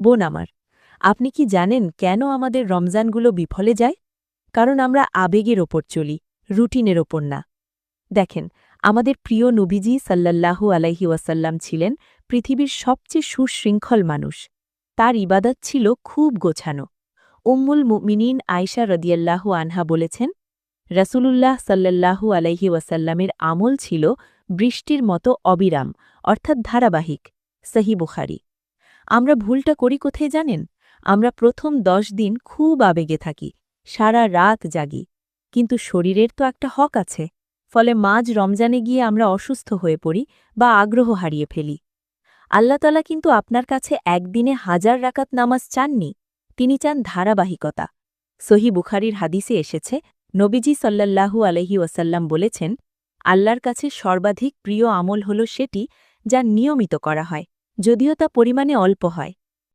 বোন আমার, আপনি কি জানেন কেন আমাদের রমজানগুলো বিফলে যায়? কারণ আমরা আবেগের ওপর চলি, রুটিনের ওপর না। দেখেন, আমাদের প্রিয় নবীজি সাল্লাল্লাহু আলাইহি ওয়াসাল্লাম ছিলেন পৃথিবীর সবচেয়ে সুশৃঙ্খল মানুষ। তার ইবাদত ছিল খুব গোছানো। উম্মুল মুমিনিন আয়েশা রাদিয়াল্লাহু আনহা বলেছেন, রাসূলুল্লাহ সাল্লাল্লাহু আলাইহি ওয়াসাল্লামের আমল ছিল বৃষ্টির মতো অবিরাম, অর্থাৎ ধারাবাহিক। সহিহ বুখারী। আমরা ভুলটা করি কোথায় জানেন? আমরা প্রথম ১০ দিন খুব আবেগে থাকি, সারা রাত জাগি। কিন্তু শরীরের তো একটা হক আছে। ফলে মাঝ রমজানে গিয়ে আমরা অসুস্থ হয়ে পড়ি বা আগ্রহ হারিয়ে ফেলি। আল্লাহ তাআলা কিন্তু আপনার কাছে একদিনে ১০০০ রাকাত নামাজ চাননি। তিনি চান ধারাবাহিকতা। সহিহ বুখারীর হাদিসে এসেছে, নবীজি সাল্লাল্লাহু আলাইহি ওয়াসাল্লাম বলেছেন, আল্লাহর কাছে সর্বাধিক প্রিয় আমল হল সেটি যা নিয়মিত করা হয়, যদিও তা পরিমাণে অল্প হয়।